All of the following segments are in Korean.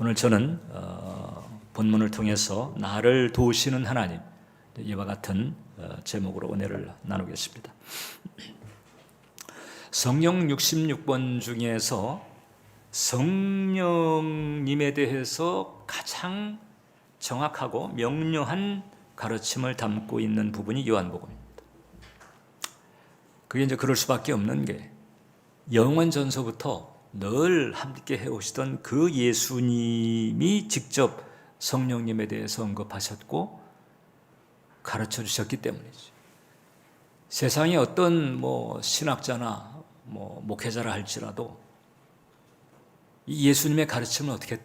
오늘 저는 본문을 통해서 나를 도우시는 하나님, 이와 같은 제목으로 은혜를 나누겠습니다. 성령 66번 중에서 성령님에 대해서 가장 정확하고 명료한 가르침을 담고 있는 부분이 요한복음입니다. 그게 이제 그럴 수밖에 없는 게 영원 전서부터 늘 함께 해오시던 그 예수님이 직접 성령님에 대해서 언급하셨고 가르쳐 주셨기 때문이죠. 세상에 어떤 신학자나 목회자라 할지라도 이 예수님의 가르침을 어떻게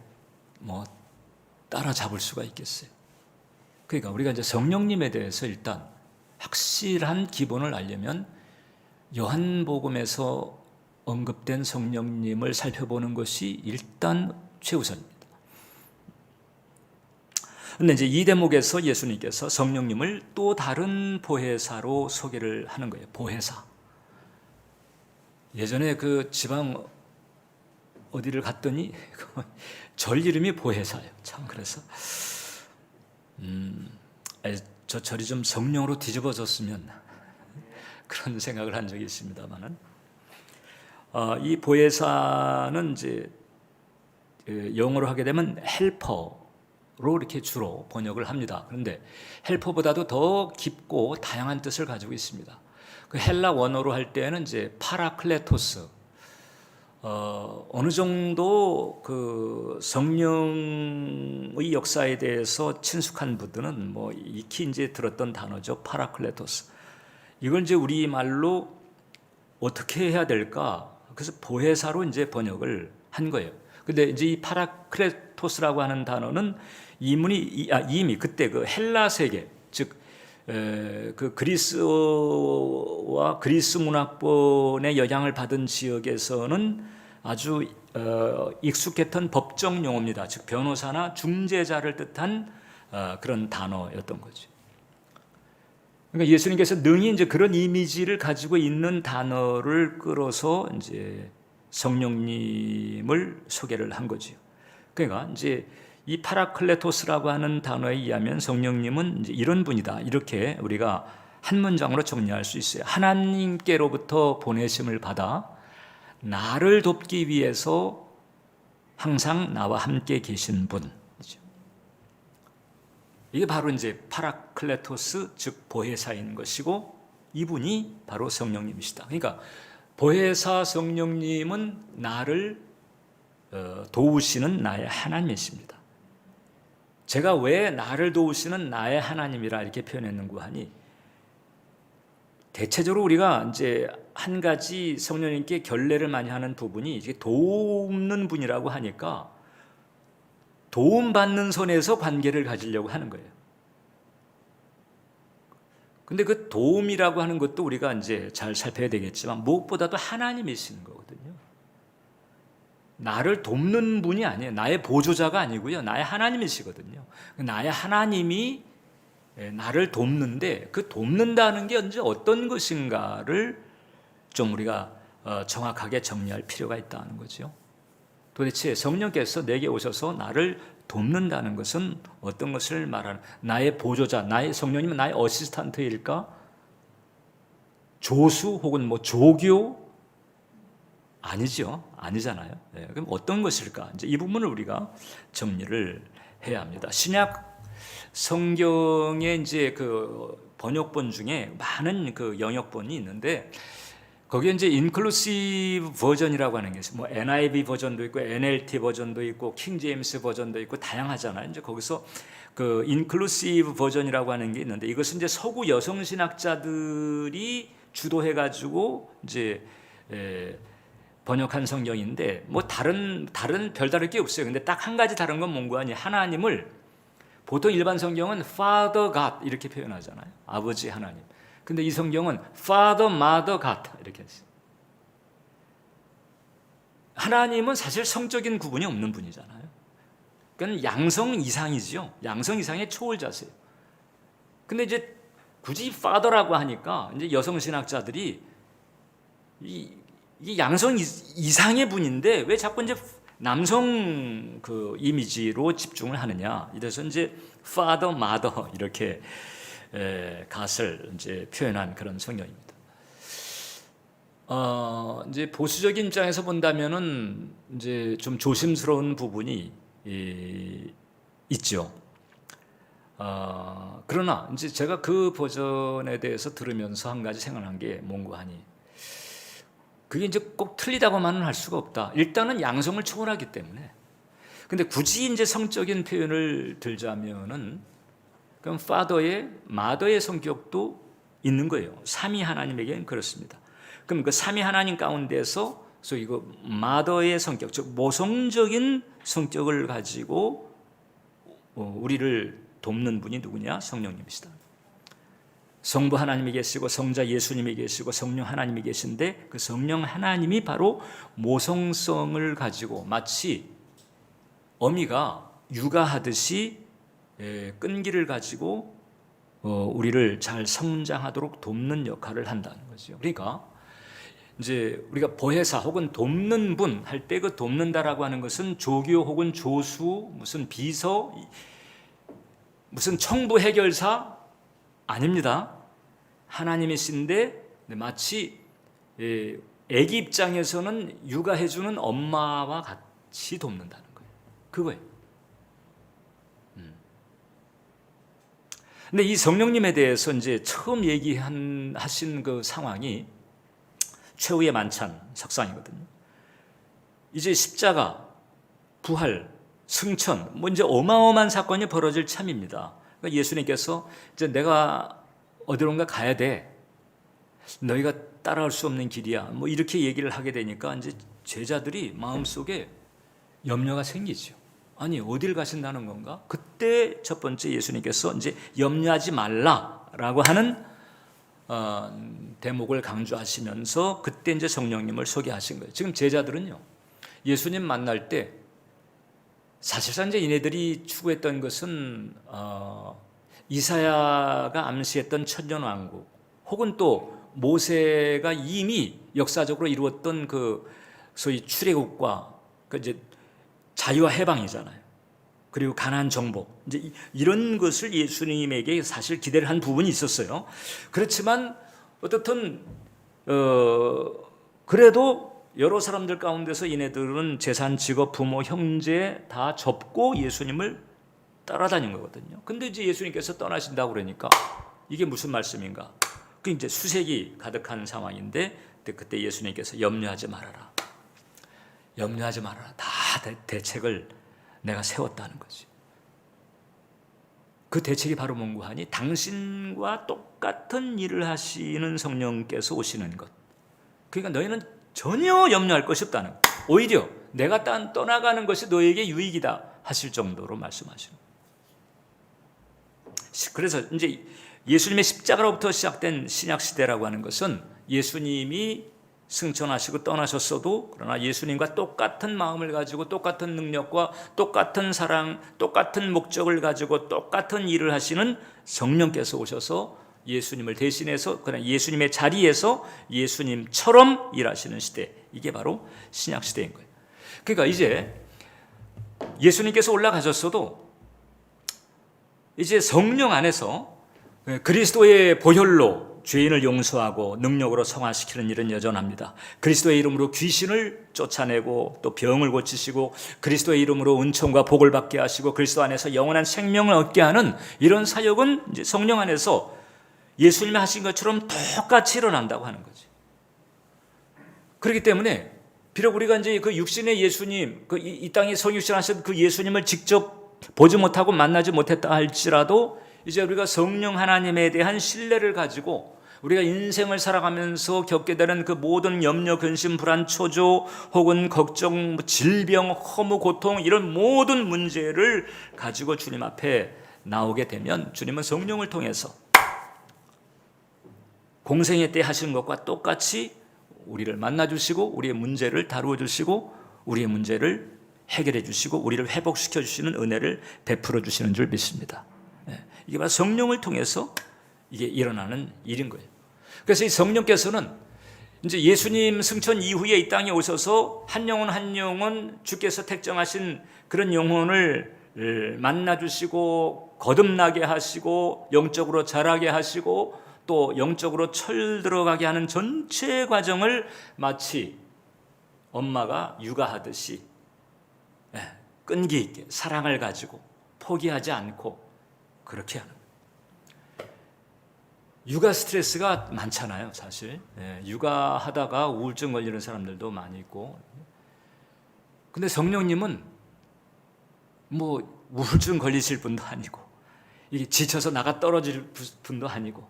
따라잡을 수가 있겠어요? 그러니까 우리가 이제 성령님에 대해서 일단 확실한 기본을 알려면 요한복음에서 언급된 성령님을 살펴보는 것이 일단 최우선입니다. 그런데 이제 이 대목에서 예수님께서 성령님을 또 다른 보혜사로 소개를 하는 거예요. 보혜사. 예전에 그 지방 어디를 갔더니 절 이름이 보혜사예요. 참 그래서 저 절이 좀 성령으로 뒤집어졌으면 그런 생각을 한 적이 있습니다만은. 이 보혜사는 이제 영어로 하게 되면 헬퍼로 이렇게 주로 번역을 합니다. 그런데 헬퍼보다도 더 깊고 다양한 뜻을 가지고 있습니다. 그 헬라 원어로 할 때는 이제 파라클레토스, 어느 정도 그 성령의 역사에 대해서 친숙한 분들은 익히 이제 들었던 단어죠. 파라클레토스. 이걸 이제 우리 말로 어떻게 해야 될까? 그래서 보혜사로 이제 번역을 한 거예요. 근데 이제 이 파라클레토스라고 하는 단어는 이미 그때 그 헬라 세계, 즉 그 그리스와 그리스 문화권의 영향을 받은 지역에서는 아주 익숙했던 법정 용어입니다. 즉 변호사나 중재자를 뜻한 그런 단어였던 거죠. 그러니까 예수님께서 능히 이제 그런 이미지를 가지고 있는 단어를 끌어서 이제 성령님을 소개를 한 거죠. 그러니까 이제 이 파라클레토스라고 하는 단어에 의하면 성령님은 이제 이런 분이다. 이렇게 우리가 한 문장으로 정리할 수 있어요. 하나님께로부터 보내심을 받아 나를 돕기 위해서 항상 나와 함께 계신 분. 이게 바로 이제 파라클레토스, 즉 보혜사인 것이고 이분이 바로 성령님이시다. 그러니까 보혜사 성령님은 나를 도우시는 나의 하나님이십니다. 제가 왜 나를 도우시는 나의 하나님이라 이렇게 표현했는가 하니, 대체적으로 우리가 이제 한 가지 성령님께 결례를 많이 하는 부분이 이게 돕는 분이라고 하니까 도움받는 선에서 관계를 가지려고 하는 거예요. 근데 그 도움이라고 하는 것도 우리가 이제 잘 살펴야 되겠지만 무엇보다도 하나님이시는 거거든요. 나를 돕는 분이 아니에요. 나의 보조자가 아니고요. 나의 하나님이시거든요. 나의 하나님이 나를 돕는데 그 돕는다는 게 언제 어떤 것인가를 좀 우리가 정확하게 정리할 필요가 있다는 거죠. 도대체 성령께서 내게 오셔서 나를 돕는다는 것은 어떤 것을 말하는, 나의 보조자, 나의 성령님은 나의 어시스탄트일까? 조수 혹은 조교? 아니죠. 아니잖아요. 네, 그럼 어떤 것일까? 이제 이 부분을 우리가 정리를 해야 합니다. 신약 성경의 이제 그 번역본 중에 많은 그 영역본이 있는데 거기에 이제 인클루시브 버전이라고 하는 게 있어요. NIV 버전도 있고 NLT 버전도 있고 킹 제임스 버전도 있고 다양하잖아요. 이제 거기서 그 인클루시브 버전이라고 하는 게 있는데 이것은 이제 서구 여성 신학자들이 주도해 가지고 이제 번역한 성경인데 다른 별다를 게 없어요. 근데 딱 한 가지 다른 건 뭔가 하니, 하나님을 보통 일반 성경은 Father God 이렇게 표현하잖아요. 아버지 하나님. 근데 이 성경은 Father, Mother, God 이렇게 했어요. 하나님은 사실 성적인 구분이 없는 분이잖아요. 그러니까 양성 이상이죠. 양성 이상의 초월자세요. 근데 이제 굳이 Father라고 하니까 이제 여성 신학자들이 이 양성 이상의 분인데 왜 자꾸 이제 남성 그 이미지로 집중을 하느냐, 이래서 이제 father, mother 이렇게 갓을 이제 표현한 그런 성경입니다. 이제 보수적인 입장에서 본다면은 이제 좀 조심스러운 부분이 있죠. 그러나 이제 제가 그 버전에 대해서 들으면서 한 가지 생각한 게 뭔가 하니, 그게 이제 꼭 틀리다고만은 할 수가 없다. 일단은 양성을 초월하기 때문에. 근데 굳이 이제 성적인 표현을 들자면은, 그럼 father의, mother의 성격도 있는 거예요. 삼위 하나님에게는 그렇습니다. 그럼 그 삼위 하나님 가운데서 소위 그 mother의 성격, 즉 모성적인 성격을 가지고 우리를 돕는 분이 누구냐? 성령님이시다. 성부 하나님이 계시고 성자 예수님이 계시고 성령 하나님이 계신데, 그 성령 하나님이 바로 모성성을 가지고 마치 어미가 육아하듯이 끈기를 가지고 우리를 잘 성장하도록 돕는 역할을 한다는 거죠. 그러니까 이제 우리가 보혜사 혹은 돕는 분 할 때 그 돕는다라고 하는 것은 조교 혹은 조수, 무슨 비서, 무슨 청부 해결사 아닙니다. 하나님이신데 마치 아기 입장에서는 육아해주는 엄마와 같이 돕는다는 거예요. 그거예요. 근데 이 성령님에 대해서 이제 처음 하신 그 상황이 최후의 만찬 석상이거든요. 이제 십자가, 부활, 승천, 뭐 이제 어마어마한 사건이 벌어질 참입니다. 그러니까 예수님께서 이제 내가 어디론가 가야 돼. 너희가 따라올 수 없는 길이야. 뭐 이렇게 얘기를 하게 되니까 이제 제자들이 마음속에 염려가 생기죠. 아니, 어딜 가신다는 건가? 그때 첫 번째 예수님께서 이제 염려하지 말라라고 하는 대목을 강조하시면서 그때 이제 성령님을 소개하신 거예요. 지금 제자들은요, 예수님 만날 때 사실상 이제 얘네들이 추구했던 것은 이사야가 암시했던 천년왕국, 혹은 또 모세가 이미 역사적으로 이루었던 그 소위 출애굽과 그 이제 자유와 해방이잖아요. 그리고 가나안 정복, 이제 이런 것을 예수님에게 사실 기대를 한 부분이 있었어요. 그렇지만 어떻든 그래도 여러 사람들 가운데서 얘네들은 재산, 직업, 부모, 형제 다 접고 예수님을 따라다닌 거거든요. 근데 이제 예수님께서 떠나신다고 그러니까 이게 무슨 말씀인가? 그 이제 수색이 가득한 상황인데, 그때 예수님께서 염려하지 말아라. 염려하지 말아라. 다 대책을 내가 세웠다는 거지. 그 대책이 바로 뭔가 하니, 당신과 똑같은 일을 하시는 성령께서 오시는 것. 그러니까 너희는 전혀 염려할 것이 없다는 것. 오히려 내가 떠나가는 것이 너에게 유익이다 하실 정도로 말씀하시는 거예요. 그래서 이제 예수님의 십자가로부터 시작된 신약시대라고 하는 것은 예수님이 승천하시고 떠나셨어도, 그러나 예수님과 똑같은 마음을 가지고 똑같은 능력과 똑같은 사랑, 똑같은 목적을 가지고 똑같은 일을 하시는 성령께서 오셔서 예수님을 대신해서 그냥 예수님의 자리에서 예수님처럼 일하시는 시대, 이게 바로 신약시대인 거예요. 그러니까 이제 예수님께서 올라가셨어도 이제 성령 안에서 그리스도의 보혈로 죄인을 용서하고 능력으로 성화시키는 일은 여전합니다. 그리스도의 이름으로 귀신을 쫓아내고 또 병을 고치시고, 그리스도의 이름으로 은총과 복을 받게 하시고, 그리스도 안에서 영원한 생명을 얻게 하는 이런 사역은 이제 성령 안에서 예수님이 하신 것처럼 똑같이 일어난다고 하는 거지. 그렇기 때문에 비록 우리가 이제 그 육신의 예수님, 이 땅에 성육신 하신 그 예수님을 직접 보지 못하고 만나지 못했다 할지라도, 이제 우리가 성령 하나님에 대한 신뢰를 가지고 우리가 인생을 살아가면서 겪게 되는 그 모든 염려, 근심, 불안, 초조 혹은 걱정, 질병, 허무, 고통, 이런 모든 문제를 가지고 주님 앞에 나오게 되면, 주님은 성령을 통해서 공생애 때 하시는 것과 똑같이 우리를 만나주시고 우리의 문제를 다루어 주시고 우리의 문제를 해결해 주시고 우리를 회복시켜 주시는 은혜를 베풀어 주시는 줄 믿습니다. 이게 바로 성령을 통해서 이게 일어나는 일인 거예요. 그래서 이 성령께서는 이제 예수님 승천 이후에 이 땅에 오셔서 한 영혼 한 영혼 주께서 택정하신 그런 영혼을 만나 주시고 거듭나게 하시고 영적으로 자라게 하시고 또 영적으로 철들어가게 하는 전체 과정을 마치 엄마가 육아하듯이 끈기 있게 사랑을 가지고 포기하지 않고 그렇게 하는 거예요. 육아 스트레스가 많잖아요, 사실. 육아하다가 우울증 걸리는 사람들도 많이 있고. 근데 성령님은 뭐 우울증 걸리실 분도 아니고 이게 지쳐서 나가 떨어질 분도 아니고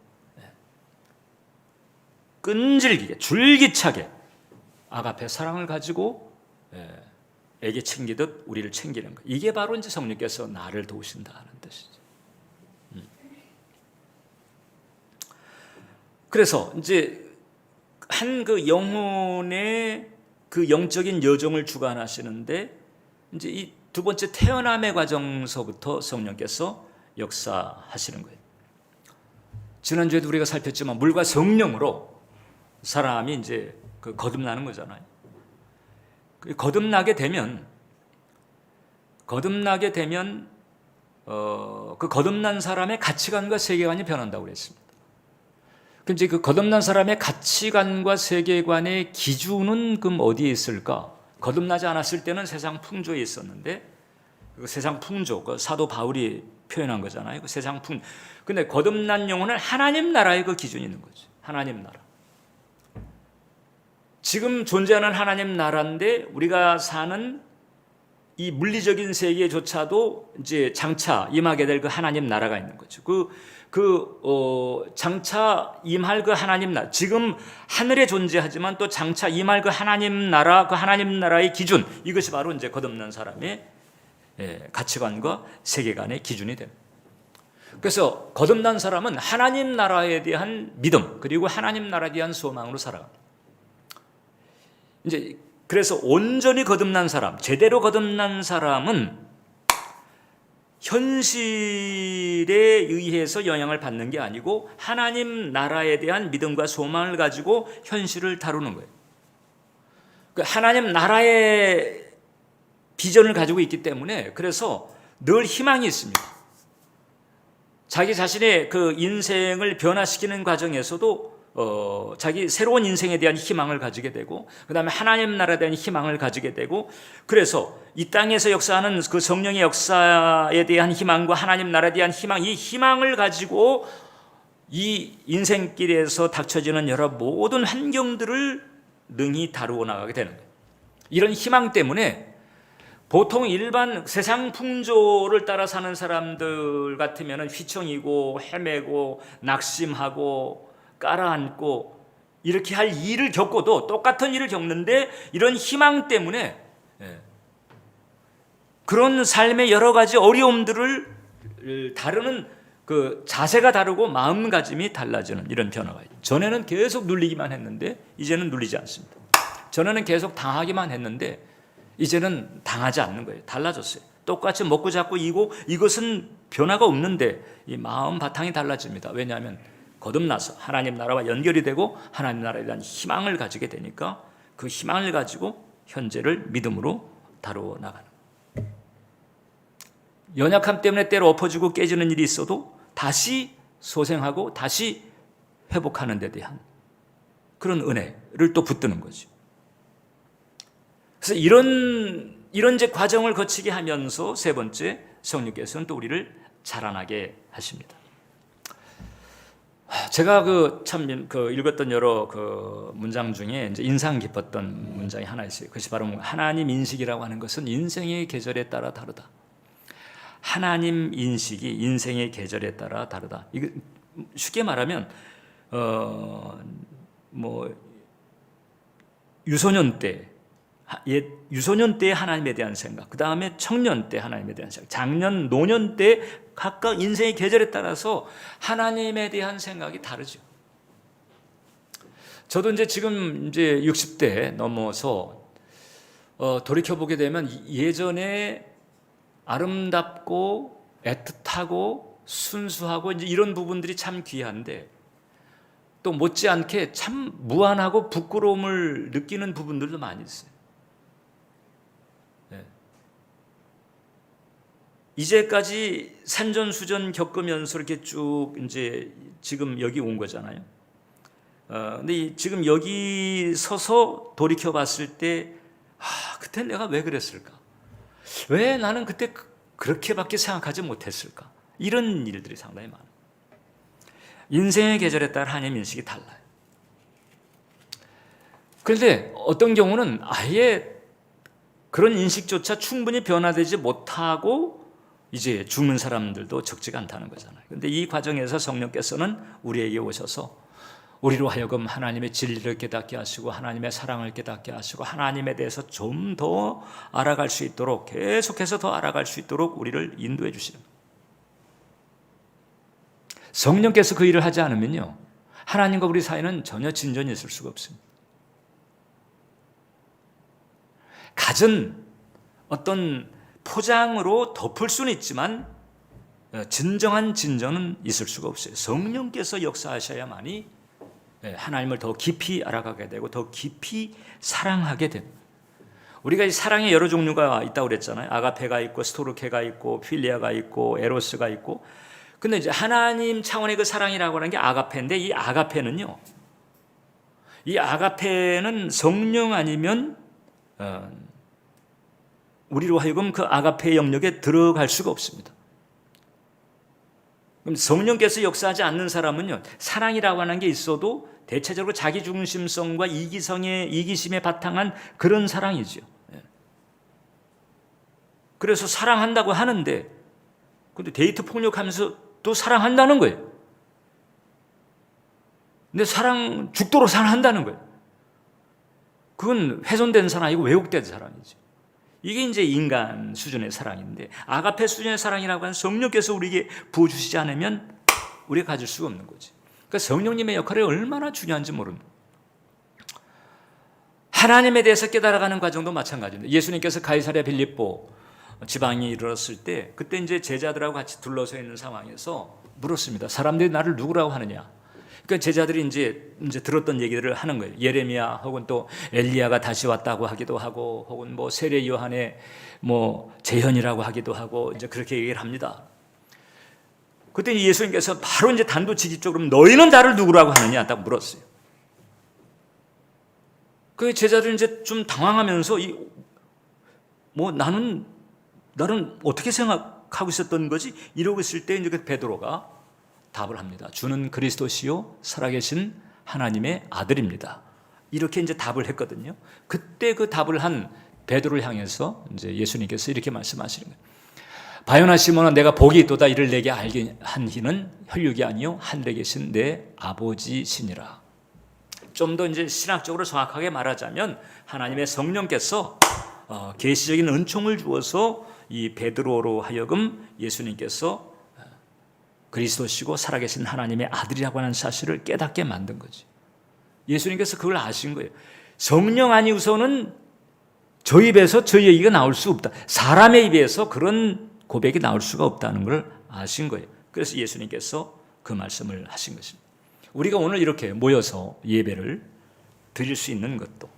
끈질기게 줄기차게 아가페 사랑을 가지고 애기 챙기듯 우리를 챙기는 거. 이게 바로 이제 성령께서 나를 도우신다는 뜻이죠. 그래서 이제 한 그 영혼의 그 영적인 여정을 주관하시는데 이제 이 두 번째 태어남의 과정서부터 성령께서 역사하시는 거예요. 지난주에도 우리가 살폈지만 물과 성령으로 사람이 이제 그 거듭나는 거잖아요. 거듭나게 되면 그 거듭난 사람의 가치관과 세계관이 변한다고 그랬습니다. 그럼 이제 그 거듭난 사람의 가치관과 세계관의 기준은 그럼 어디에 있을까? 거듭나지 않았을 때는 세상 풍조에 있었는데 그 세상 풍조, 그 사도 바울이 표현한 거잖아요. 그 세상 풍. 근데 거듭난 영혼은 하나님 나라의 그 기준이 있는 거죠. 하나님 나라. 지금 존재하는 하나님 나라인데 우리가 사는 이 물리적인 세계조차도 이제 장차 임하게 될 그 하나님 나라가 있는 거죠. 장차 임할 그 하나님 나라, 지금 하늘에 존재하지만 또 장차 임할 그 하나님 나라, 그 하나님 나라의 기준, 이것이 바로 이제 거듭난 사람의 가치관과 세계관의 기준이 됩니다. 그래서 거듭난 사람은 하나님 나라에 대한 믿음 그리고 하나님 나라에 대한 소망으로 살아갑니다. 이제 그래서 온전히 거듭난 사람, 제대로 거듭난 사람은 현실에 의해서 영향을 받는 게 아니고 하나님 나라에 대한 믿음과 소망을 가지고 현실을 다루는 거예요. 하나님 나라의 비전을 가지고 있기 때문에 그래서 늘 희망이 있습니다. 자기 자신의 그 인생을 변화시키는 과정에서도 자기 새로운 인생에 대한 희망을 가지게 되고 그 다음에 하나님 나라에 대한 희망을 가지게 되고 그래서 이 땅에서 역사하는 그 성령의 역사에 대한 희망과 하나님 나라에 대한 희망, 이 희망을 가지고 이 인생길에서 닥쳐지는 여러 모든 환경들을 능히 다루어 나가게 되는 거예요. 이런 희망 때문에 보통 일반 세상 풍조를 따라 사는 사람들 같으면 휘청이고 헤매고 낙심하고 깔아앉고 이렇게 할 일을 겪어도 똑같은 일을 겪는데 이런 희망 때문에 그런 삶의 여러 가지 어려움들을 다루는 그 자세가 다르고 마음가짐이 달라지는 이런 변화가 있죠. 전에는 계속 눌리기만 했는데 이제는 눌리지 않습니다. 전에는 계속 당하기만 했는데 이제는 당하지 않는 거예요. 달라졌어요. 똑같이 먹고 잡고 이고 이것은 변화가 없는데 이 마음 바탕이 달라집니다. 왜냐하면 거듭나서 하나님 나라와 연결이 되고 하나님 나라에 대한 희망을 가지게 되니까 그 희망을 가지고 현재를 믿음으로 다루어 나가는 거예요. 연약함 때문에 때로 엎어지고 깨지는 일이 있어도 다시 소생하고 다시 회복하는 데 대한 그런 은혜를 또 붙드는 거죠. 그래서 이런 이제 과정을 거치게 하면서 세 번째 성령께서는 또 우리를 자라나게 하십니다. 제가 읽었던 여러 문장 중에 이제 인상 깊었던 문장이 하나 있어요. 그것이 바로 하나님 인식이라고 하는 것은 인생의 계절에 따라 다르다. 하나님 인식이 인생의 계절에 따라 다르다. 이거 쉽게 말하면 유소년 때의 하나님에 대한 생각, 그 다음에 청년 때 하나님에 대한 생각, 장년, 노년 때 각각 인생의 계절에 따라서 하나님에 대한 생각이 다르죠. 저도 지금 60대 넘어서 돌이켜 보게 되면 예전에 아름답고 애틋하고 순수하고 이런 부분들이 참 귀한데 또 못지않게 참 무안하고 부끄러움을 느끼는 부분들도 많이 있어요. 네. 이제까지 산전수전 겪으면서 이렇게 쭉 이제 지금 여기 온 거잖아요. 근데 지금 여기 서서 돌이켜 봤을 때, 그때 내가 왜 그랬을까? 왜 나는 그때 그렇게밖에 생각하지 못했을까? 이런 일들이 상당히 많아요. 인생의 계절에 따라 하나님 인식이 달라요. 그런데 어떤 경우는 아예 그런 인식조차 충분히 변화되지 못하고 이제 죽는 사람들도 적지가 않다는 거잖아요. 그런데 이 과정에서 성령께서는 우리에게 오셔서 우리로 하여금 하나님의 진리를 깨닫게 하시고 하나님의 사랑을 깨닫게 하시고 하나님에 대해서 좀 더 알아갈 수 있도록, 계속해서 더 알아갈 수 있도록 우리를 인도해 주시는 거예요. 성령께서 그 일을 하지 않으면요, 하나님과 우리 사이는 전혀 진전이 있을 수가 없습니다. 갖은 어떤 포장으로 덮을 수는 있지만 진정한 진전은 있을 수가 없어요. 성령께서 역사하셔야만이 하나님을 더 깊이 알아가게 되고 더 깊이 사랑하게 됩니다. 우리가 이 사랑의 여러 종류가 있다고 그랬잖아요. 아가페가 있고 스토르케가 있고 필리아가 있고 에로스가 있고. 근데 이제 하나님 차원의 그 사랑이라고 하는 게 아가페인데, 이 아가페는요, 이 아가페는 성령 아니면 우리로 하여금 그 아가페의 영역에 들어갈 수가 없습니다. 그럼 성령께서 역사하지 않는 사람은요, 사랑이라고 하는 게 있어도 대체적으로 자기 중심성과 이기심에 바탕한 그런 사랑이죠. 그래서 사랑한다고 하는데, 근데 데이트 폭력하면서 또 사랑한다는 거예요. 근데 죽도록 사랑한다는 거예요. 그건 훼손된 사랑이고 왜곡된 사랑이죠. 이게 이제 인간 수준의 사랑인데, 아가페 수준의 사랑이라고 하는 성령께서 우리에게 부어주시지 않으면 우리가 가질 수가 없는 거지. 그러니까 성령님의 역할이 얼마나 중요한지 모릅니다. 하나님에 대해서 깨달아가는 과정도 마찬가지입니다. 예수님께서 가이사랴 빌립보 지방에 이르렀을 때, 그때 이제 제자들하고 같이 둘러서 있는 상황에서 물었습니다. 사람들이 나를 누구라고 하느냐? 그러니까 제자들이 이제 들었던 얘기들을 하는 거예요. 예레미야 혹은 또 엘리야가 다시 왔다고 하기도 하고, 혹은 뭐 세례 요한의 뭐 재현이라고 하기도 하고, 이제 그렇게 얘기를 합니다. 그때 예수님께서 바로 이제 단도직입적으로 너희는 나를 누구라고 하느냐 딱 물었어요. 그 제자들이 이제 좀 당황하면서 나는 어떻게 생각하고 있었던 거지? 이러고 있을 때 이제 베드로가 답을 합니다. 주는 그리스도시요 살아계신 하나님의 아들입니다. 이렇게 이제 답을 했거든요. 그때 그 답을 한 베드로를 향해서 이제 예수님께서 이렇게 말씀하시는 거예요. 바요나 시몬아, 내가 복이 있도다. 이를 내게 알게 한 이는 혈육이 아니요 하늘에 계신 내 아버지시니라. 좀 더 이제 신학적으로 정확하게 말하자면 하나님의 성령께서 계시적인 은총을 주어서 이 베드로로 하여금 예수님께서 그리스도시고 살아계신 하나님의 아들이라고 하는 사실을 깨닫게 만든 거지. 예수님께서 그걸 아신 거예요. 성령 아니고서는 저 입에서 저 얘기가 나올 수 없다. 사람의 입에서 그런 고백이 나올 수가 없다는 걸 아신 거예요. 그래서 예수님께서 그 말씀을 하신 것입니다. 우리가 오늘 이렇게 모여서 예배를 드릴 수 있는 것도,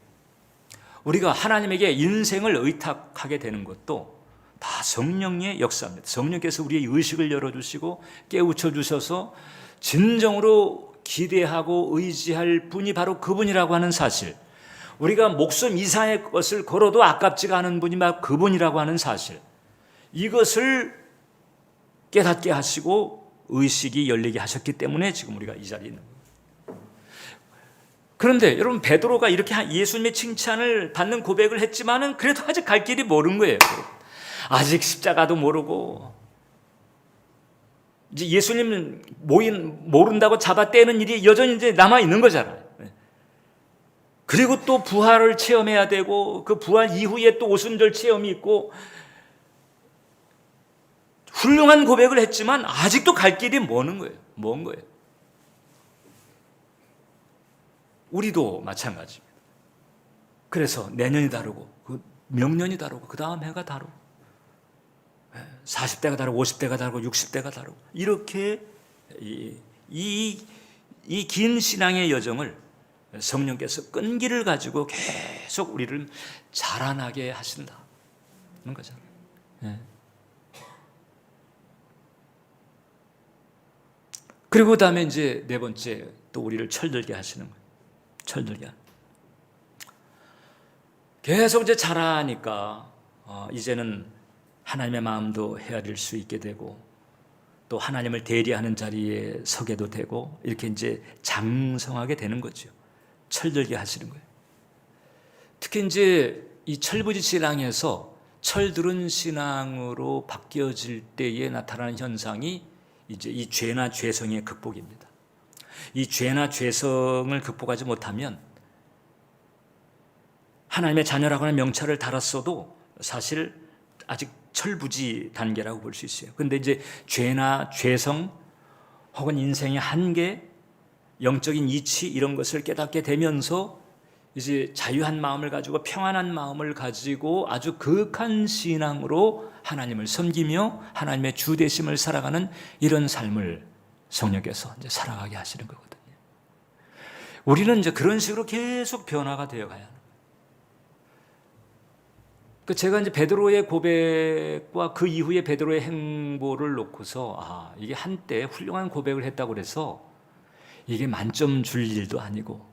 우리가 하나님에게 인생을 의탁하게 되는 것도 다 성령의 역사입니다. 성령께서 우리의 의식을 열어주시고 깨우쳐 주셔서 진정으로 기대하고 의지할 분이 바로 그분이라고 하는 사실, 우리가 목숨 이상의 것을 걸어도 아깝지가 않은 분이 바로 그분이라고 하는 사실, 이것을 깨닫게 하시고 의식이 열리게 하셨기 때문에 지금 우리가 이 자리에 있는 거예요. 그런데 여러분, 베드로가 이렇게 예수님의 칭찬을 받는 고백을 했지만은 그래도 아직 갈 길이 멀은 거예요. 아직 십자가도 모르고, 이제 예수님 모른다고 잡아떼는 일이 여전히 이제 남아 있는 거잖아요. 그리고 또 부활을 체험해야 되고, 그 부활 이후에 또 오순절 체험이 있고, 훌륭한 고백을 했지만 아직도 갈 길이 먼 거예요. 우리도 마찬가지입니다. 그래서 내년이 다르고, 명년이 다르고, 그 다음 해가 다르고, 40대가 다르고 50대가 다르고 60대가 다르고, 이렇게 이 이 긴 신앙의 여정을 성령께서 끈기를 가지고 계속 우리를 자라나게 하신다는 거잖아요. 네. 그리고 그다음에 이제 네 번째 또 우리를 철들게 하시는 거예요. 철들게. 계속 이제 자라니까 이제는 하나님의 마음도 헤아릴 수 있게 되고 또 하나님을 대리하는 자리에 서게도 되고 이렇게 이제 장성하게 되는 거죠. 철들게 하시는 거예요. 특히 이제 이 철부지신앙에서 철들은 신앙으로 바뀌어질 때에 나타나는 현상이 이제 이 죄나 죄성의 극복입니다. 이 죄나 죄성을 극복하지 못하면 하나님의 자녀라고 하는 명찰을 달았어도 사실 아직 철부지 단계라고 볼 수 있어요. 그런데 이제 죄나 죄성 혹은 인생의 한계, 영적인 이치 이런 것을 깨닫게 되면서 이제 자유한 마음을 가지고 평안한 마음을 가지고 아주 거룩한 신앙으로 하나님을 섬기며 하나님의 주 되심을 살아가는 이런 삶을 성령께서 이제 살아가게 하시는 거거든요. 우리는 이제 그런 식으로 계속 변화가 되어 가야 합니다. 제가 이제 베드로의 고백과 그 이후에 베드로의 행보를 놓고서 이게 한때 훌륭한 고백을 했다고 그래서 이게 만점 줄 일도 아니고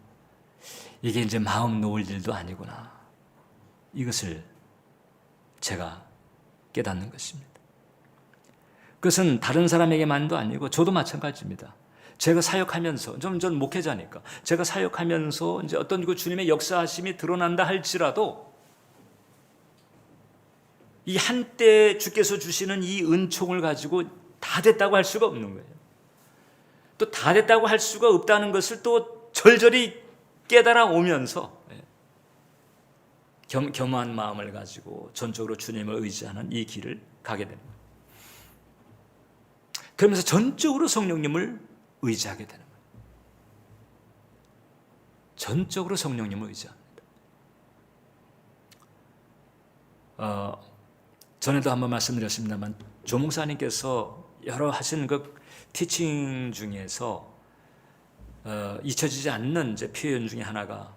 이게 이제 마음 놓을 일도 아니구나. 이것을 제가 깨닫는 것입니다. 그것은 다른 사람에게만도 아니고 저도 마찬가지입니다. 제가 사역하면서 전 목회자니까 제가 사역하면서 이제 어떤 그 주님의 역사하심이 드러난다 할지라도 이 한때 주께서 주시는 이 은총을 가지고 다 됐다고 할 수가 없는 거예요. 또 다 됐다고 할 수가 없다는 것을 또 절절히 깨달아 오면서 겸허한 마음을 가지고 전적으로 주님을 의지하는 이 길을 가게 됩니다. 그러면서 전적으로 성령님을 의지하게 되는 거예요. 전적으로 성령님을 의지합니다. 전에도 한번 말씀드렸습니다만 조 목사님께서 여러 하신 그 티칭 중에서 잊혀지지 않는 이제 표현 중에 하나가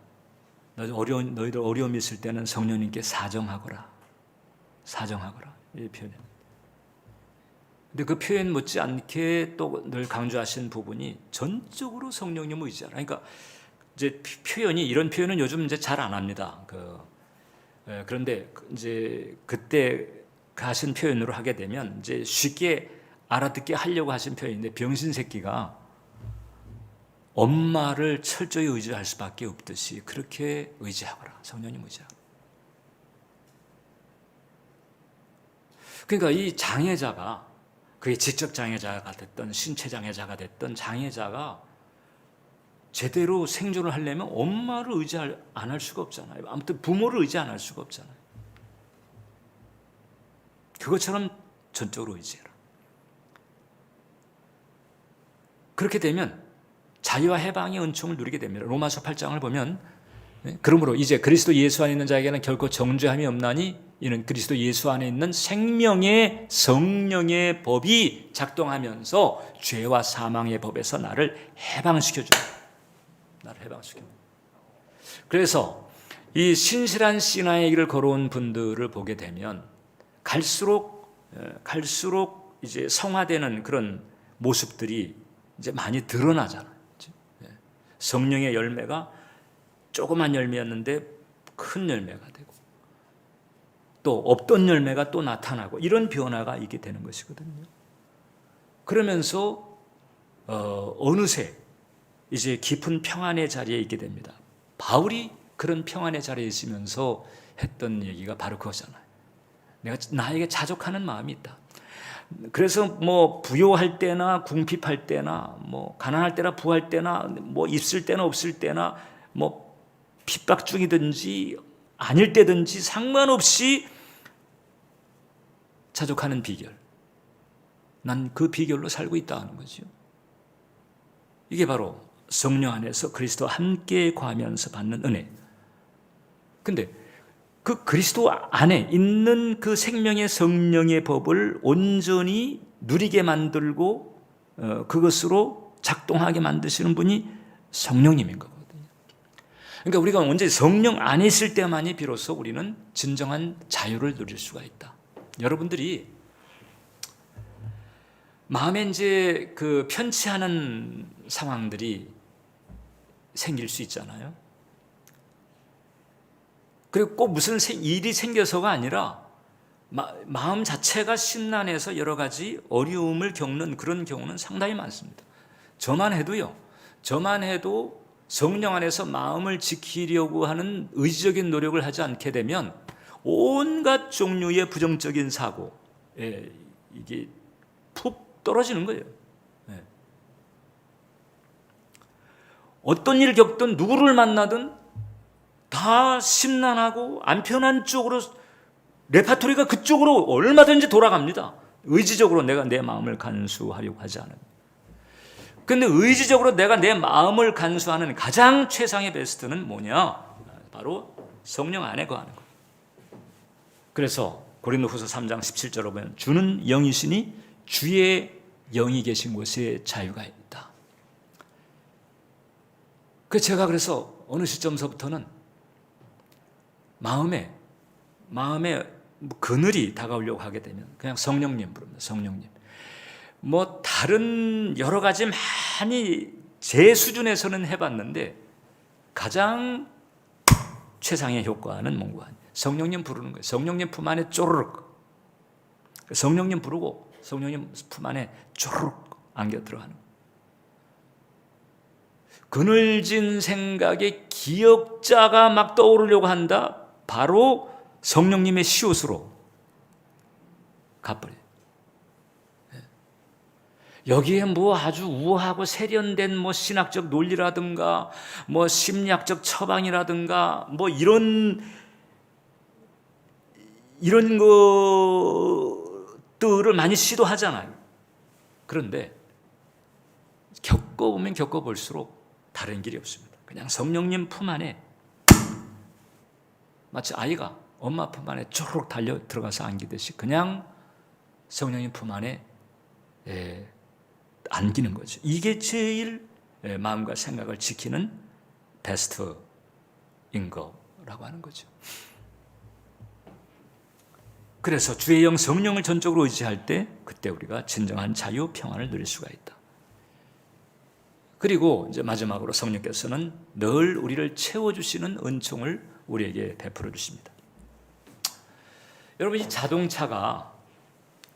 너희들 어려움이 있을 때는 성령님께 사정하거라 이 표현입니다. 근데 그 표현 못지않게 또 늘 강조하신 부분이 전적으로 성령님을 의지하라. 그러니까 이제 표현이 이런 표현은 요즘 이제 잘 안 합니다. 그런데 이제 그때 하신 표현으로 하게 되면 이제 쉽게 알아듣게 하려고 하신 표현인데 병신 새끼가 엄마를 철저히 의지할 수밖에 없듯이 그렇게 의지하거라. 성령님 의지하라. 그러니까 이 장애자가 그게 지적 장애자가 됐던 신체 장애자가 됐던 장애자가 제대로 생존을 하려면 엄마를 의지 안 할 수가 없잖아요. 아무튼 부모를 의지 안 할 수가 없잖아요. 그것처럼 전적으로 의지해라. 그렇게 되면 자유와 해방의 은총을 누리게 됩니다. 로마서 8장을 보면 그러므로 이제 그리스도 예수 안에 있는 자에게는 결코 정죄함이 없나니 이는 그리스도 예수 안에 있는 생명의 성령의 법이 작동하면서 죄와 사망의 법에서 나를 해방시켜줍니다. 나를 해방시킵니다. 그래서 이 신실한 신앙의 길을 걸어온 분들을 보게 되면 갈수록 이제 성화되는 그런 모습들이 이제 많이 드러나잖아요. 성령의 열매가 조그만 열매였는데 큰 열매가 되고 또 없던 열매가 또 나타나고 이런 변화가 있게 되는 것이거든요. 그러면서 어느새 이제 깊은 평안의 자리에 있게 됩니다. 바울이 그런 평안의 자리에 있으면서 했던 얘기가 바로 그거잖아요. 내가 나에게 자족하는 마음이 있다. 그래서 뭐 부요할 때나 궁핍할 때나 뭐 가난할 때나 부할 때나 뭐 있을 때나 없을 때나 뭐 핍박 중이든지 아닐 때든지 상관없이 자족하는 비결. 난 그 비결로 살고 있다 하는 거죠. 이게 바로 성령 안에서 그리스도와 함께 거하면서 받는 은혜. 근데 그 그리스도 안에 있는 그 생명의 성령의 법을 온전히 누리게 만들고 그것으로 작동하게 만드시는 분이 성령님인 거거든요. 그러니까 우리가 언제 성령 안에 있을 때만이 비로소 우리는 진정한 자유를 누릴 수가 있다. 여러분들이 마음에 이제 그 편치 않은 상황들이 생길 수 있잖아요. 그리고 꼭 무슨 일이 생겨서가 아니라 마음 자체가 심란해서 여러 가지 어려움을 겪는 그런 경우는 상당히 많습니다. 저만 해도 성령 안에서 마음을 지키려고 하는 의지적인 노력을 하지 않게 되면 온갖 종류의 부정적인 사고, 이게 푹 떨어지는 거예요. 어떤 일을 겪든 누구를 만나든 다 심란하고 안 편한 쪽으로 레파토리가 그쪽으로 얼마든지 돌아갑니다. 의지적으로 내가 내 마음을 간수하려고 하지 않은. 근데 의지적으로 내가 내 마음을 간수하는 가장 최상의 베스트는 뭐냐? 바로 성령 안에 거하는 거예요. 그래서 고린도후서 3장 17절로 보면 주는 영이시니 주의 영이 계신 곳에 자유가 있다. 제가 그래서 어느 시점서부터는 마음에 그늘이 다가오려고 하게 되면 그냥 성령님 부릅니다. 성령님. 다른 여러 가지 많이 제 수준에서는 해봤는데 가장 최상의 효과는 뭔가 성령님 부르는 거예요. 성령님 품 안에 쪼르륵. 성령님 부르고 성령님 품 안에 쪼르륵 안겨 들어가는 거예요. 그늘진 생각에 기억자가 막 떠오르려고 한다. 바로 성령님의 시옷으로 가버려요. 여기에 아주 우아하고 세련된 신학적 논리라든가 심리학적 처방이라든가 이런 것들을 많이 시도하잖아요. 그런데 겪어보면 겪어볼수록 다른 길이 없습니다. 그냥 성령님 품 안에 마치 아이가 엄마 품 안에 쪼르륵 달려 들어가서 안기듯이 그냥 성령님 품 안에 안기는 거죠. 이게 제일 마음과 생각을 지키는 베스트인 거라고 하는 거죠. 그래서 주의 영 성령을 전적으로 의지할 때 그때 우리가 진정한 자유, 평안을 누릴 수가 있다. 그리고 이제 마지막으로 성령께서는 늘 우리를 채워주시는 은총을 우리에게 베풀어 주십니다. 여러분, 이 자동차가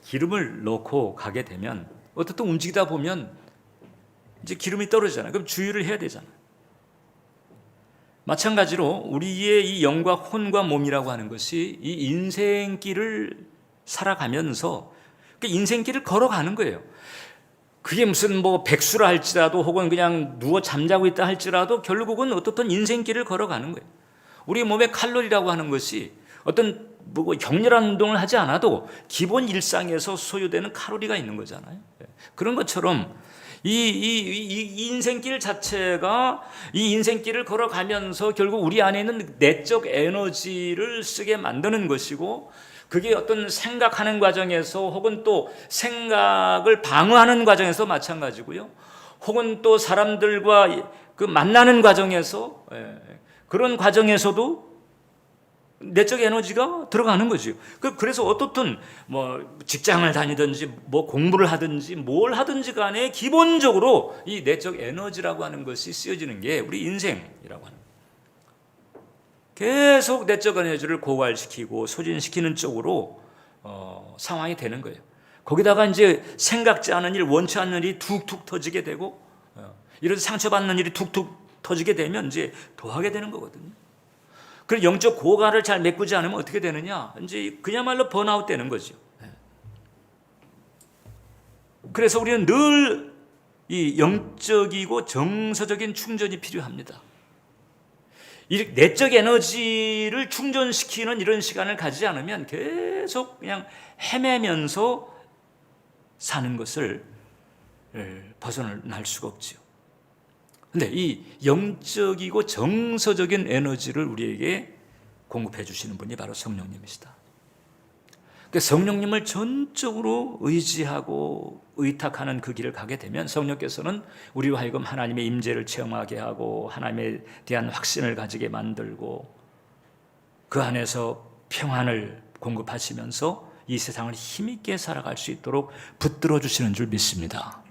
기름을 넣고 가게 되면 어떻든 움직이다 보면 이제 기름이 떨어지잖아요. 그럼 주유를 해야 되잖아요. 마찬가지로 우리의 이 영과 혼과 몸이라고 하는 것이 이 인생길을 살아가면서 그 인생길을 걸어가는 거예요. 그게 무슨 백수라 할지라도 혹은 그냥 누워 잠자고 있다 할지라도 결국은 어떻든 인생길을 걸어가는 거예요. 우리 몸의 칼로리라고 하는 것이 어떤 격렬한 운동을 하지 않아도 기본 일상에서 소요되는 칼로리가 있는 거잖아요. 그런 것처럼 이 인생길 자체가 이 인생길을 걸어가면서 결국 우리 안에 있는 내적 에너지를 쓰게 만드는 것이고, 그게 어떤 생각하는 과정에서 혹은 또 생각을 방어하는 과정에서 마찬가지고요. 혹은 또 사람들과 그 만나는 과정에서 그런 과정에서도 내적 에너지가 들어가는 거죠. 그래서 어떻든 직장을 다니든지 공부를 하든지 뭘 하든지 간에 기본적으로 이 내적 에너지라고 하는 것이 쓰여지는 게 우리 인생이라고 하는 거예요. 계속 내적 에너지를 고갈시키고 소진시키는 쪽으로 상황이 되는 거예요. 거기다가 이제 생각지 않은 일, 원치 않는 일이 툭툭 터지게 되고, 이런 상처받는 일이 툭툭 터지게 되면 이제 더하게 되는 거거든요. 그리고 영적 고갈을 잘 메꾸지 않으면 어떻게 되느냐? 이제 그야말로 번아웃 되는 거죠. 그래서 우리는 늘 이 영적이고 정서적인 충전이 필요합니다. 이 내적 에너지를 충전시키는 이런 시간을 가지지 않으면 계속 그냥 헤매면서 사는 것을 벗어날 수가 없죠. 그런데 이 영적이고 정서적인 에너지를 우리에게 공급해 주시는 분이 바로 성령님이시다. 성령님을 전적으로 의지하고 의탁하는 그 길을 가게 되면 성령께서는 우리로 하여금 하나님의 임재를 체험하게 하고 하나님에 대한 확신을 가지게 만들고 그 안에서 평안을 공급하시면서 이 세상을 힘있게 살아갈 수 있도록 붙들어 주시는 줄 믿습니다.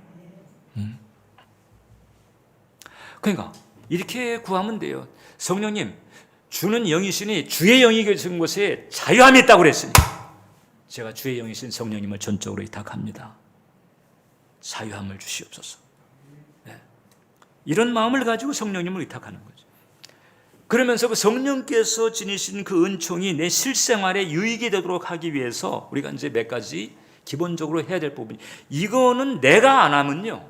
그러니까 이렇게 구하면 돼요. 성령님, 주는 영이시니 주의 영이 계신 곳에 자유함이 있다고 그랬으니 제가 주의 영이신 성령님을 전적으로 의탁합니다. 자유함을 주시옵소서. 네. 이런 마음을 가지고 성령님을 의탁하는 거죠. 그러면서 그 성령께서 지니신 그 은총이 내 실생활에 유익이 되도록 하기 위해서 우리가 이제 몇 가지 기본적으로 해야 될 부분이, 이거는 내가 안 하면요,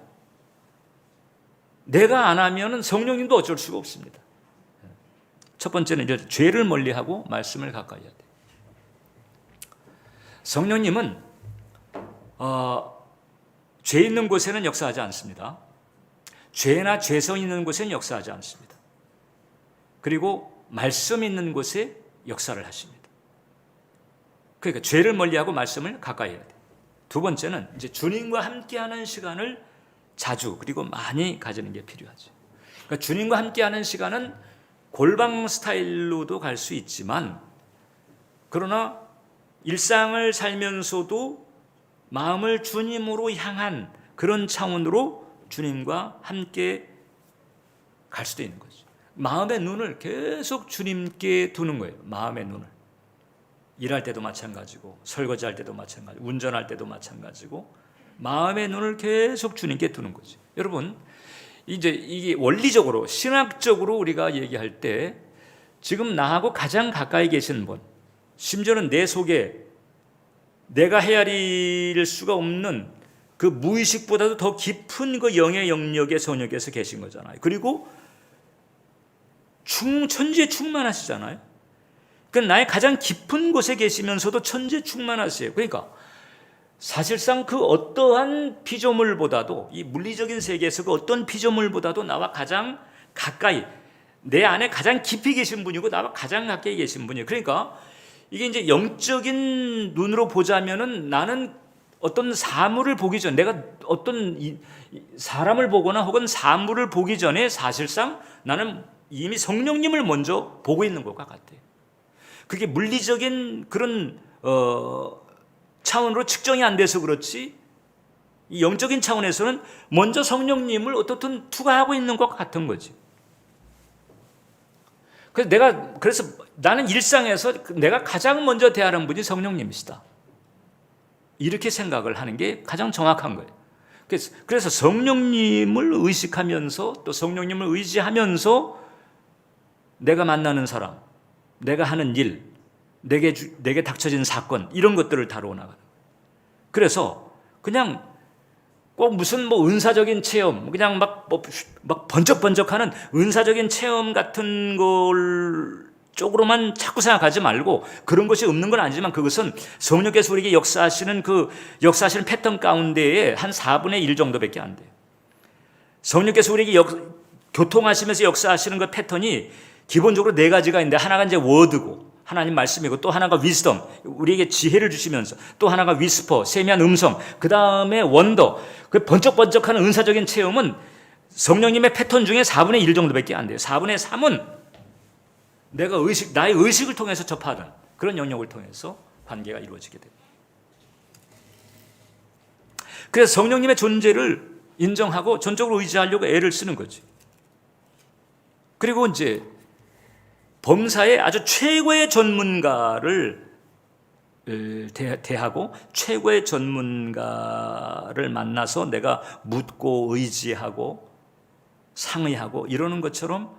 내가 안 하면은 성령님도 어쩔 수가 없습니다. 첫 번째는 이제 죄를 멀리하고 말씀을 가까이 해야 돼요. 성령님은 죄 있는 곳에는 역사하지 않습니다. 죄나 죄성 있는 곳에는 역사하지 않습니다. 그리고 말씀 있는 곳에 역사를 하십니다. 그러니까 죄를 멀리하고 말씀을 가까이 해야 돼요. 두 번째는 이제 주님과 함께하는 시간을 자주 그리고 많이 가지는 게 필요하죠. 그러니까 주님과 함께하는 시간은 골방 스타일로도 갈 수 있지만, 그러나 일상을 살면서도 마음을 주님으로 향한 그런 차원으로 주님과 함께 갈 수도 있는 거죠. 마음의 눈을 계속 주님께 두는 거예요. 마음의 눈을. 일할 때도 마찬가지고, 설거지할 때도 마찬가지고, 운전할 때도 마찬가지고, 마음의 눈을 계속 주님께 두는 거죠. 여러분, 이제 이게 원리적으로, 신학적으로 우리가 얘기할 때 지금 나하고 가장 가까이 계신 분, 심지어는 내 속에 내가 헤아릴 수가 없는 그 무의식보다도 더 깊은 그 영의 영역의 선역에서 계신 거잖아요. 그리고 천지에 충만하시잖아요. 그러니까 나의 가장 깊은 곳에 계시면서도 천지에 충만하세요. 그러니까 사실상 그 어떠한 피조물보다도, 이 물리적인 세계에서 그 어떤 피조물보다도 나와 가장 가까이, 내 안에 가장 깊이 계신 분이고 나와 가장 가까이 계신 분이에요. 그러니까 이게 이제 영적인 눈으로 보자면은 나는 어떤 사물을 보기 전, 내가 어떤 사람을 보거나 혹은 사물을 보기 전에 사실상 나는 이미 성령님을 먼저 보고 있는 것과 같아요. 그게 물리적인 그런 차원으로 측정이 안 돼서 그렇지, 이 영적인 차원에서는 먼저 성령님을 어떻든 투과하고 있는 것 같은 거지. 그래서 나는 일상에서 내가 가장 먼저 대하는 분이 성령님이시다, 이렇게 생각을 하는 게 가장 정확한 거예요. 그래서 성령님을 의식하면서 또 성령님을 의지하면서 내가 만나는 사람, 내가 하는 일, 내게 닥쳐진 사건, 이런 것들을 다루어 나가는 거예요. 그래서 그냥 꼭 무슨 은사적인 체험, 그냥 막 번쩍번쩍하는 은사적인 체험 같은 걸 쪽으로만 자꾸 생각하지 말고, 그런 것이 없는 건 아니지만 그것은 성령께서 우리에게 역사하시는 패턴 가운데에 한 4분의 1 정도밖에 안 돼요. 성령께서 우리에게 교통하시면서 역사하시는 그 패턴이 기본적으로 4가지가 있는데, 하나가 이제 워드고, 하나님 말씀이고, 또 하나가 위즈덤, 우리에게 지혜를 주시면서, 또 하나가 위스퍼, 세미한 음성, 그 다음에 원더, 그 번쩍번쩍하는 은사적인 체험은 성령님의 패턴 중에 4분의 1 정도밖에 안 돼요. 4분의 3은 내가 나의 의식을 통해서 접하는 그런 영역을 통해서 관계가 이루어지게 됩니다. 그래서 성령님의 존재를 인정하고 전적으로 의지하려고 애를 쓰는 거지. 그리고 이제 범사의 아주 최고의 전문가를 대하고, 최고의 전문가를 만나서 내가 묻고 의지하고 상의하고 이러는 것처럼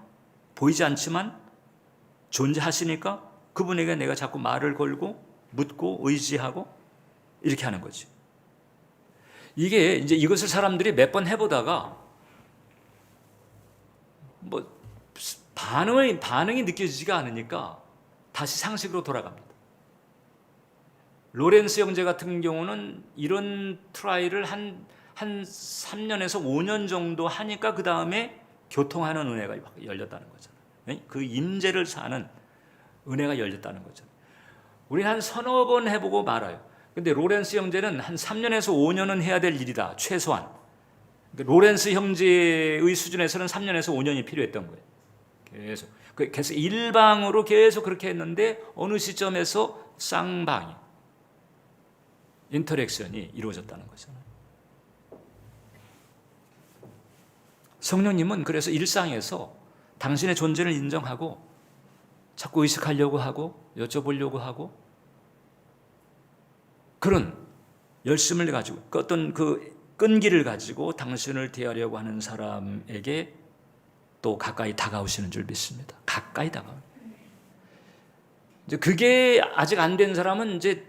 보이지 않지만 존재하시니까 그분에게 내가 자꾸 말을 걸고 묻고 의지하고 이렇게 하는 거지. 이게 이제 이것을 사람들이 몇 번 해보다가 반응이 느껴지지가 않으니까 다시 상식으로 돌아갑니다. 로렌스 형제 같은 경우는 이런 트라이를 한 3년에서 5년 정도 하니까 그 다음에 교통하는 은혜가 열렸다는 거잖아요. 그 임재를 사는 은혜가 열렸다는 거잖아요. 우리는 한 서너 번 해보고 말아요. 근데 로렌스 형제는 한 3년에서 5년은 해야 될 일이다, 최소한. 로렌스 형제의 수준에서는 3년에서 5년이 필요했던 거예요. 계속 일방으로 계속 그렇게 했는데 어느 시점에서 쌍방이, 인터랙션이 이루어졌다는 거잖아요. 성령님은 그래서 일상에서 당신의 존재를 인정하고 자꾸 의식하려고 하고 여쭤보려고 하고 그런 열심을 가지고 어떤 그 끈기를 가지고 당신을 대하려고 하는 사람에게 또 가까이 다가오시는 줄 믿습니다. 가까이 다가오는. 이제 그게 아직 안 된 사람은 이제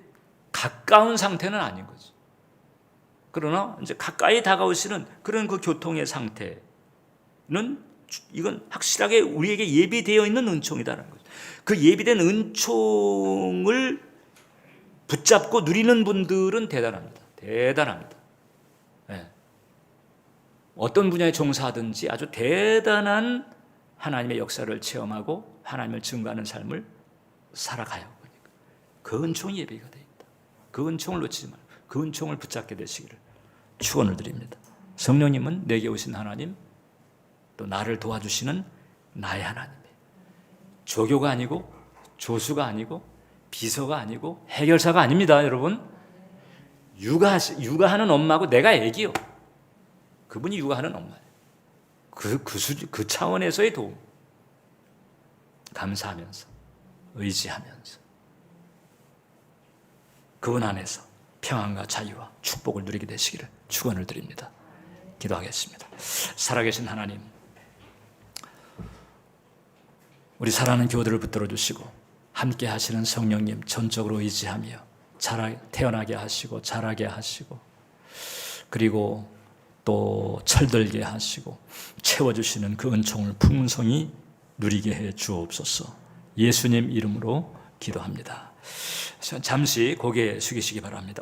가까운 상태는 아닌 거죠. 그러나 이제 가까이 다가오시는 그런 그 교통의 상태는 이건 확실하게 우리에게 예비되어 있는 은총이다라는 거죠. 그 예비된 은총을 붙잡고 누리는 분들은 대단합니다. 대단합니다. 네. 어떤 분야에 종사하든지 아주 대단한 하나님의 역사를 체험하고 하나님을 증거하는 삶을 살아가요. 그 은총이 예비가 되어 있다. 그 은총을 놓치지 말고 그 은총을 붙잡게 되시기를 축원을 드립니다. 성령님은 내게 오신 하나님, 또 나를 도와주시는 나의 하나님이에요. 조교가 아니고 조수가 아니고 비서가 아니고 해결사가 아닙니다, 여러분. 육아하는 엄마고 내가 애기요. 그분이 육아하는 엄마예요. 그 차원에서의 도움. 감사하면서, 의지하면서, 그분 안에서 평안과 자유와 축복을 누리게 되시기를 축원을 드립니다. 기도하겠습니다. 살아계신 하나님, 우리 사랑하는 교우들을 붙들어 주시고 함께 하시는 성령님 전적으로 의지하며 태어나게 하시고 자라게 하시고 그리고 또 철들게 하시고 채워주시는 그 은총을 풍성히 누리게 해 주옵소서. 예수님 이름으로 기도합니다. 잠시 고개 숙이시기 바랍니다.